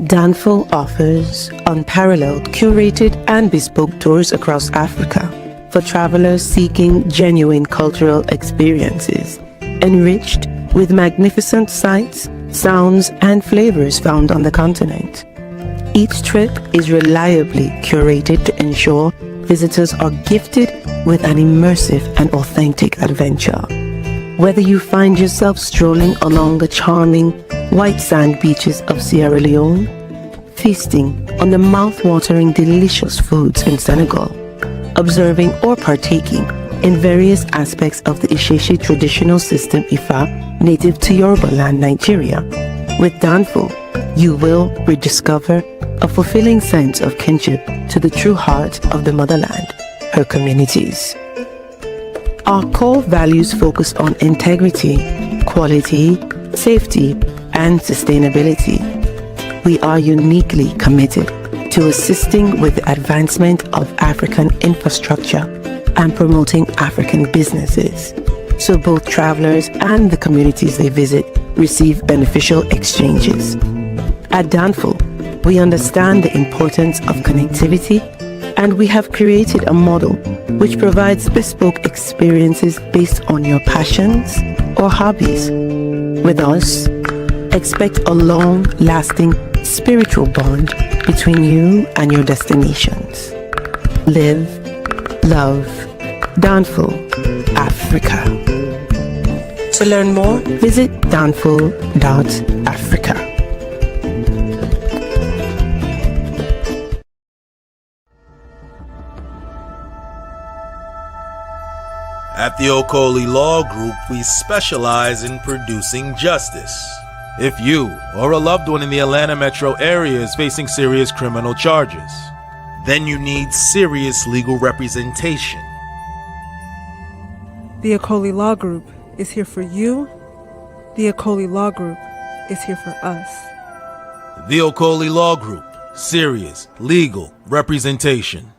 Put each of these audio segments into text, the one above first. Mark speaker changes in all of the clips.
Speaker 1: Danfo offers unparalleled, curated, and bespoke tours across Africa for travelers seeking genuine cultural experiences, enriched with magnificent sights, sounds, and flavors found on the continent. Each trip is reliably curated to ensure visitors are gifted with an immersive and authentic adventure. Whether you find yourself strolling along the charming white sand beaches of Sierra Leone, feasting on the mouth-watering delicious foods in Senegal, observing or partaking in various aspects of the Isheshe traditional system Ifa native to Yoruba land, Nigeria, with Danfo, you will rediscover a fulfilling sense of kinship to the true heart of the motherland, her communities. Our core values focus on integrity, quality, safety, and sustainability. We are uniquely committed to assisting with the advancement of African infrastructure and promoting African businesses, so both travelers and the communities they visit receive beneficial exchanges. At Danfo, we understand the importance of connectivity, and we have created a model which provides bespoke experiences based on your passions or hobbies. With us, expect a long-lasting spiritual bond between you and your destinations. Live, love, Danfo Africa. To learn more, visit danfo.africa.
Speaker 2: At the Okoli Law Group, we specialize in producing justice. If you or a loved one in the Atlanta metro area is facing serious criminal charges, then you need serious legal representation.
Speaker 3: The Okoli Law Group is here for you. The Okoli Law Group is here for us.
Speaker 2: The Okoli Law Group, serious legal representation.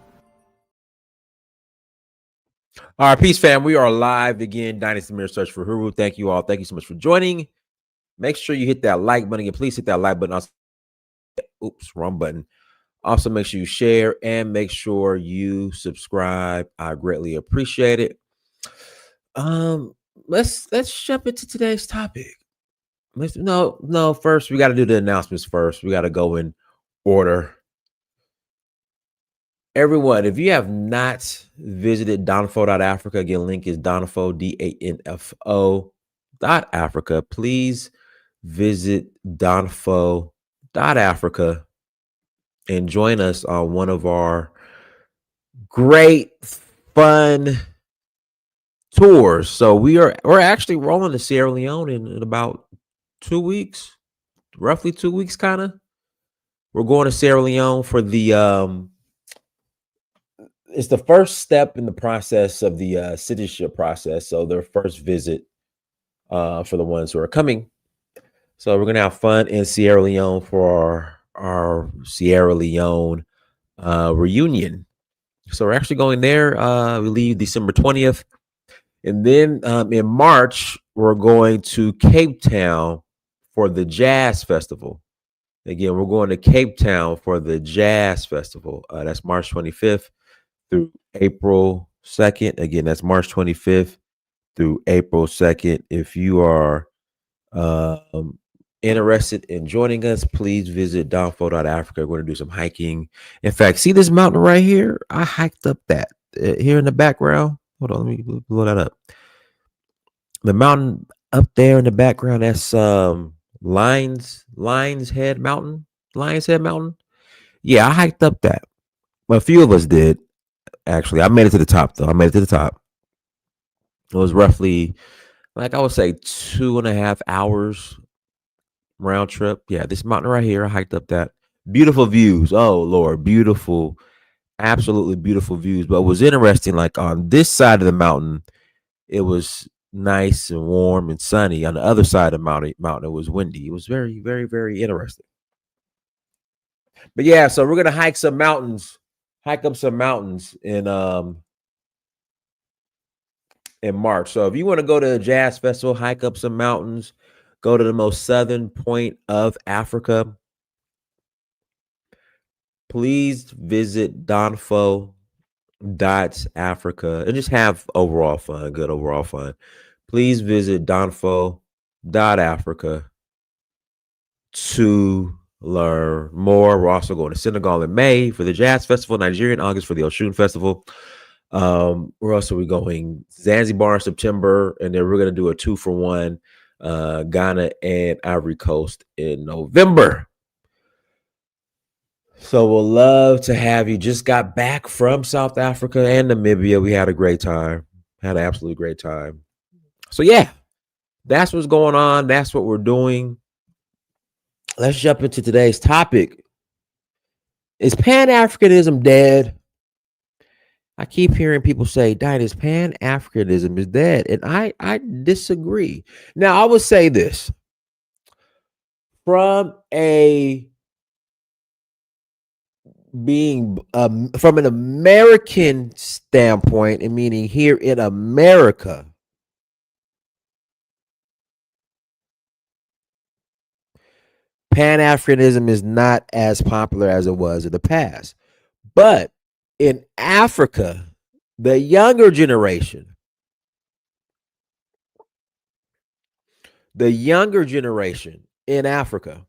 Speaker 4: All right, peace, fam. We are live again. Dynasty Mirror Search for Huru. Thank you all. Thank you so much for joining. Make sure you hit that like button. And please hit that like button. Also, oops, wrong button. Also, make sure you share and make sure you subscribe. I greatly appreciate it. Let's jump into today's topic. First we got to do the announcements first. We got to go in order. Everyone, if you have not visited Danfo.Africa, again, link is Danfo, DANFO.Africa. Please visit Danfo.Africa and join us on one of our great, fun tours. So we're actually rolling to Sierra Leone in about 2 weeks, roughly 2 weeks, kind of. We're going to Sierra Leone for the it's the first step in the process of the citizenship process. So their first visit for the ones who are coming. So we're going to have fun in Sierra Leone for our Sierra Leone reunion. So we're actually going there. We leave December 20th. And then in March, we're going to Cape Town for the Jazz Festival. Again, we're going to Cape Town for the Jazz Festival. That's March 25th. Through April 2nd. Again, that's March 25th through April 2nd. If you are interested in joining us, please visit Danfo.Africa. We're going to do some hiking. In fact, see this mountain right here? I hiked up that here in the background. Hold on, let me blow that up. The mountain up there in the background, that's Lions Head Mountain. Yeah, I hiked up that. Well, a few of us did. Actually, I made it to the top, though. It was roughly, like I would say, 2.5 hours round trip. Yeah, this mountain right here, I hiked up that. Beautiful views. Oh, Lord, beautiful, absolutely beautiful views. But it was interesting, like on this side of the mountain, it was nice and warm and sunny. On the other side of the mountain, it was windy. It was very, very, very interesting. But yeah, so we're going to hike up some mountains in March. So if you want to go to the Jazz Festival, hike up some mountains, go to the most southern point of Africa, please visit Danfo.Africa and just have overall fun, good overall fun. Please visit Danfo.Africa to learn more. We're also going to Senegal in May for the Jazz Festival, Nigeria in August for the Oshun Festival. Where else are we going? Zanzibar in September, and then we're going to do a 2-for-1, Ghana and Ivory Coast in November. So we'll love to have you. Just got back from South Africa and Namibia. We had a great time. Had an absolutely great time. So yeah, that's what's going on. That's what we're doing. Let's jump into today's topic. Is Pan-Africanism dead? I keep hearing people say, "This Pan-Africanism is dead," and I disagree. Now, I would say this from a being from an American standpoint, and meaning here in America, Pan-Africanism is not as popular as it was in the past. But in Africa, the younger generation in Africa,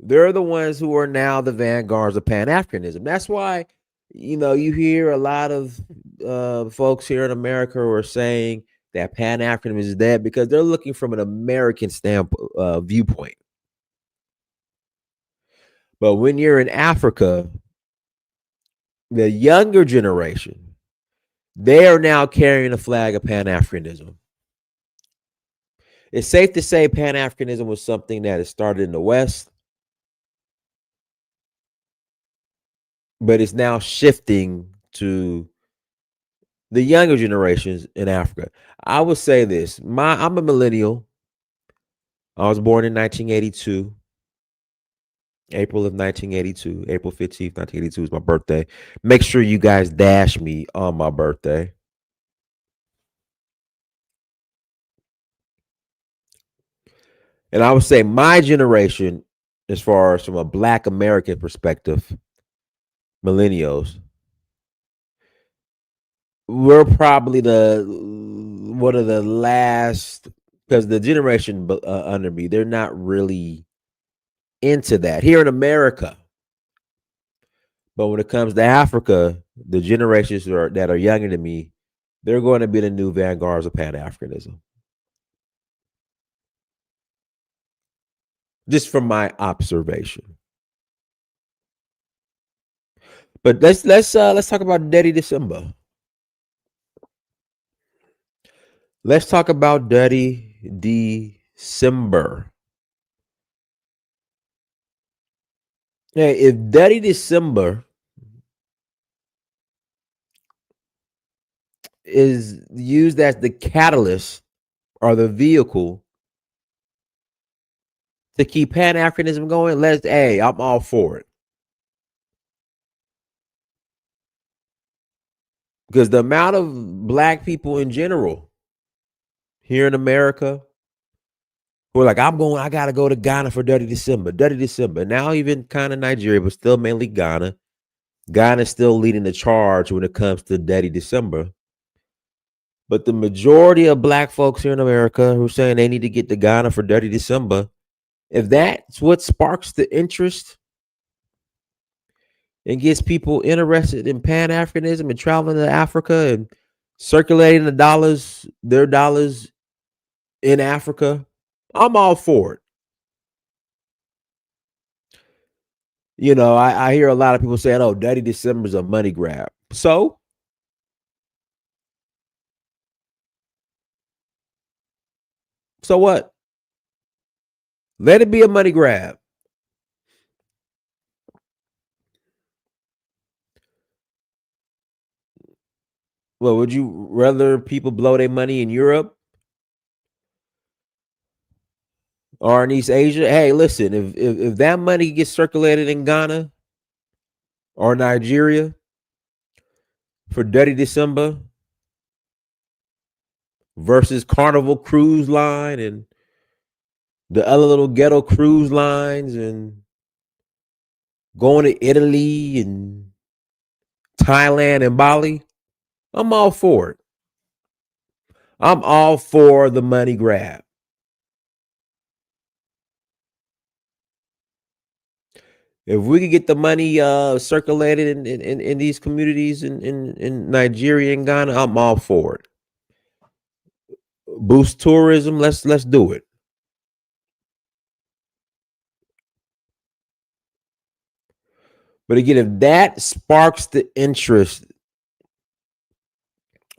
Speaker 4: they're the ones who are now the vanguards of Pan-Africanism. That's why, you hear a lot of folks here in America who are saying that Pan-Africanism is dead because they're looking from an American viewpoint. But when you're in Africa, the younger generation, they are now carrying the flag of Pan-Africanism. It's safe to say Pan-Africanism was something that had started in the West, but it's now shifting to the younger generations in Africa. I would say this. I'm a millennial. I was born in 1982. April of 1982. April 15th, 1982 is my birthday. Make sure you guys dash me on my birthday. And I would say my generation, as far as from a Black American perspective, millennials, we're probably one of the last, because the generation under me, they're not really into that here in America. But when it comes to Africa, the generations that are younger than me, they're going to be the new vanguards of Pan-Africanism. Just from my observation. But let's talk about Detty December. Let's talk about Detty December. Hey, if Detty December is used as the catalyst or the vehicle to keep Pan-Africanism going, I'm all for it. Because the amount of Black people in general here in America who are like, I gotta go to Ghana for Detty December. Now even kind of Nigeria, but still mainly Ghana. Ghana's still leading the charge when it comes to Detty December. But the majority of Black folks here in America who are saying they need to get to Ghana for Detty December, if that's what sparks the interest and gets people interested in Pan-Africanism and traveling to Africa and circulating their dollars in Africa, I'm all for it. I hear a lot of people saying, "Oh, Detty December's a money grab." So what? Let it be a money grab. Well, would you rather people blow their money in Europe or in East Asia? Hey, listen, if that money gets circulated in Ghana or Nigeria for Detty December versus Carnival Cruise Line and the other little ghetto cruise lines and going to Italy and Thailand and Bali, I'm all for it. I'm all for the money grab. If we could get the money circulated in these communities in Nigeria and Ghana, I'm all for it. Boost tourism, let's do it. But again, if that sparks the interest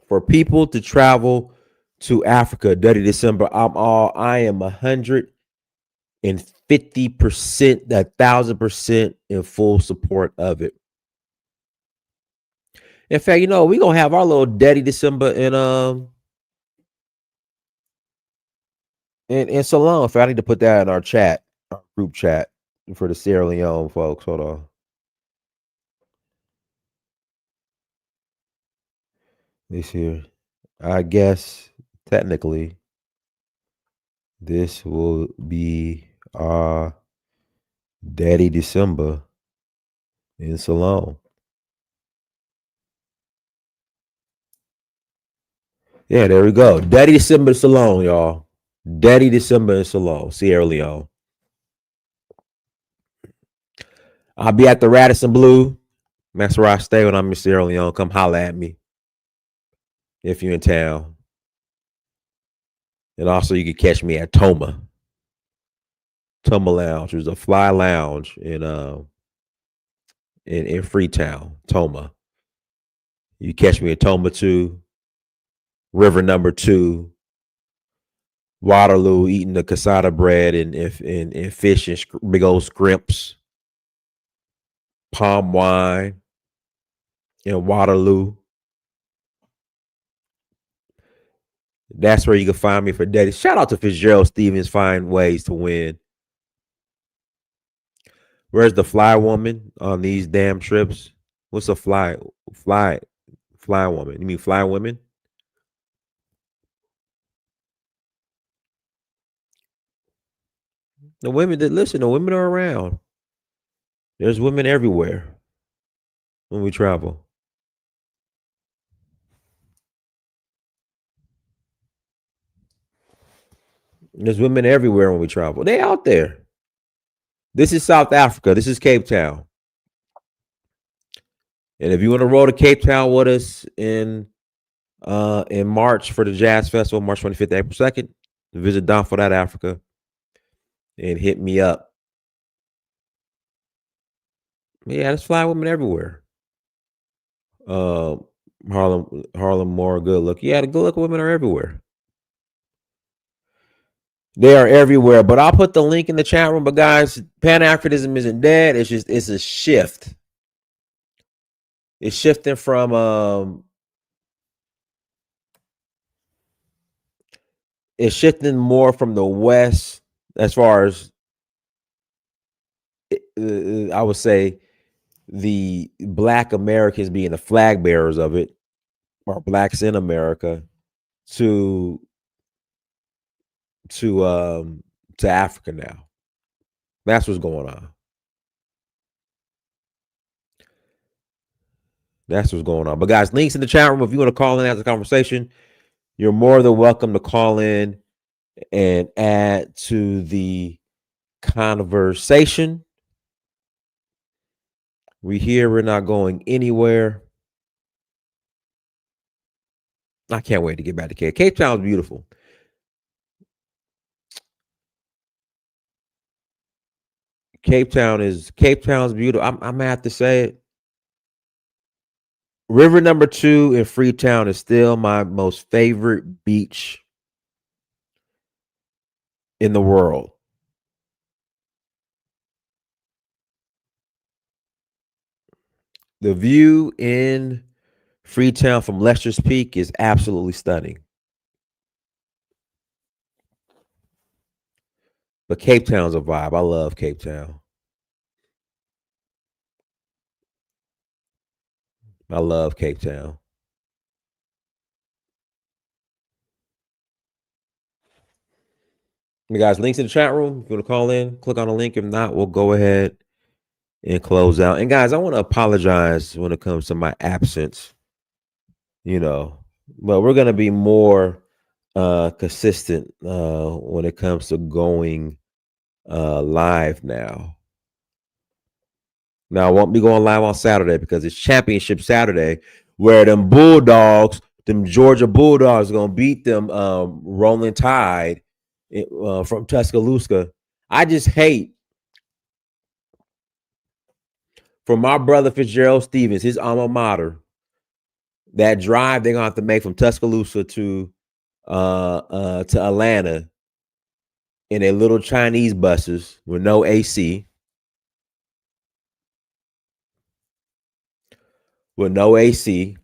Speaker 4: for people to travel to Africa, Detty December, I am 150%, 1,000% in full support of it. In fact, we're gonna have our little Detty December in Salon. In fact, I need to put that in our chat, our group chat for the Sierra Leone folks. Hold on. This here. I guess technically this will be our Daddy December in Salon. Yeah, there we go. Daddy December Salon, y'all. Daddy December in Salon, Sierra Leone. I'll be at the Radisson Blue. That's where I stay when I'm in Sierra Leone. Come holla at me if you're in town. And also you can catch me at Toma Lounge, which is a fly lounge in Freetown, Toma. You catch me at Toma 2, River Number 2, Waterloo, eating the cassata bread and fish and big old scrimps, palm wine in Waterloo. That's where you can find me for Detty. Shout out to Fitzgerald Stevens, Find Ways to Win. Where's the fly woman on these damn trips? What's a fly woman? You mean fly women? The women that listen, the women are around. There's women everywhere when we travel. There's women everywhere when we travel. They out there. This is South Africa. This is Cape Town. And if you want to roll to Cape Town with us in March for the Jazz Festival, March 25th, April 2nd, visit Danfo Africa and hit me up. Yeah, there's fly women everywhere. Harlem more good look. Yeah, the good look women are everywhere. They are everywhere. But I'll put the link in the chat room. But guys, Pan-Africanism isn't dead. It's a shift. It's shifting from it's shifting more from the West as far as I would say the Black Americans being the flag bearers of it, or blacks in America, to Africa now. That's what's going on. That's what's going on. But guys, links in the chat room. If you want to call in, have the conversation, you're more than welcome to call in and add to the conversation. We here. We're not going anywhere. I can't wait to get back to Cape. Cape Town's beautiful. Cape Town's beautiful. I'm gonna have to say it. River Number 2 in Freetown is still my most favorite beach in the world. The view in Freetown from Lester's Peak is absolutely stunning. But Cape Town's a vibe. I love Cape Town. I love Cape Town. You guys, links in the chat room. If you want to call in, click on the link. If not, we'll go ahead and close out. And guys, I want to apologize when it comes to my absence, but we're going to be more consistent when it comes to going live now. Now, I won't be going live on Saturday because it's Championship Saturday, where them Bulldogs, them Georgia Bulldogs, are going to beat them Rolling Tide from Tuscaloosa. I just hate for my brother Fitzgerald Stevens, his alma mater, that drive they're going to have to make from Tuscaloosa to Atlanta in their little Chinese buses with no AC. With no AC.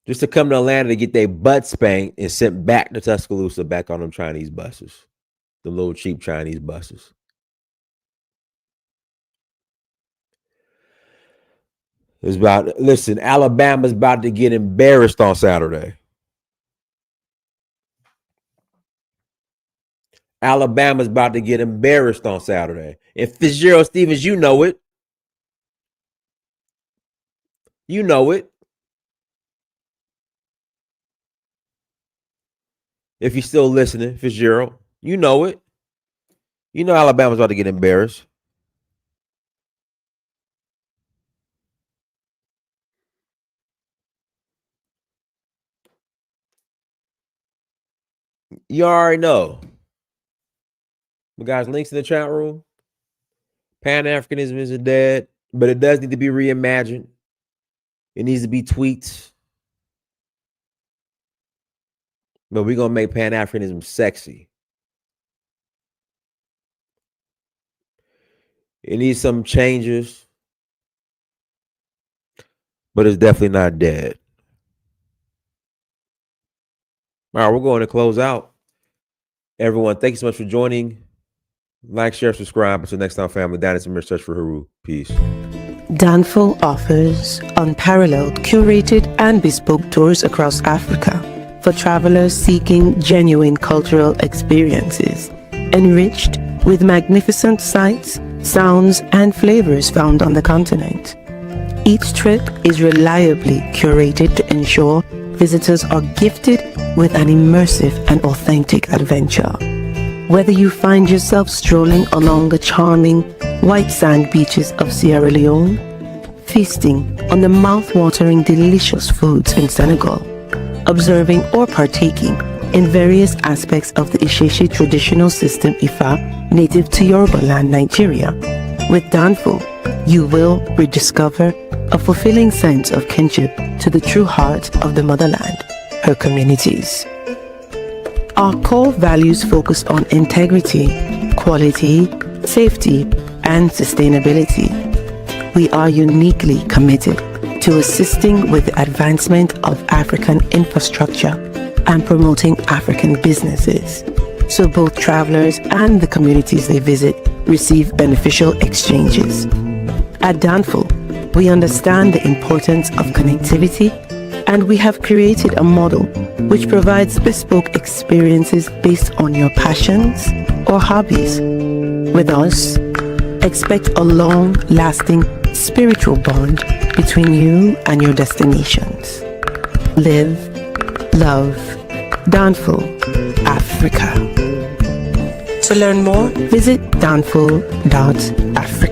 Speaker 4: Just to come to Atlanta to get their butt spanked and sent back to Tuscaloosa back on them Chinese buses. The little cheap Chinese buses. Alabama's about to get embarrassed on Saturday. Alabama's about to get embarrassed on Saturday. And Fitzgerald Stevens, you know it. You know it. If you're still listening, Fitzgerald, you know it. You know Alabama's about to get embarrassed. You already know. But guys, links in the chat room. Pan-Africanism isn't dead, but it does need to be reimagined. It needs to be tweaked. But we're going to make Pan-Africanism sexy. It needs some changes, but it's definitely not dead. All right, we're going to close out. Everyone, thank you so much for joining. Like, share, subscribe. Until next time, family. That is a mere search for Haru. Peace.
Speaker 1: Danfo offers unparalleled, curated, and bespoke tours across Africa for travelers seeking genuine cultural experiences, enriched with magnificent sights, sounds, and flavors found on the continent. Each trip is reliably curated to ensure visitors are gifted with an immersive and authentic adventure. Whether you find yourself strolling along the charming white sand beaches of Sierra Leone, feasting on the mouth-watering delicious foods in Senegal, observing or partaking in various aspects of the Isheshe traditional system Ifa native to Yoruba land, Nigeria, with Danfo, you will rediscover a fulfilling sense of kinship to the true heart of the motherland, her communities. Our core values focus on integrity, quality, safety, and sustainability. We are uniquely committed to assisting with the advancement of African infrastructure and promoting African businesses, so both travelers and the communities they visit receive beneficial exchanges. At Danfo, we understand the importance of connectivity, and we have created a model which provides bespoke experiences based on your passions or hobbies. With us, expect a long-lasting spiritual bond between you and your destinations. Live, love, Danfo Africa. To learn more, visit danfo.africa.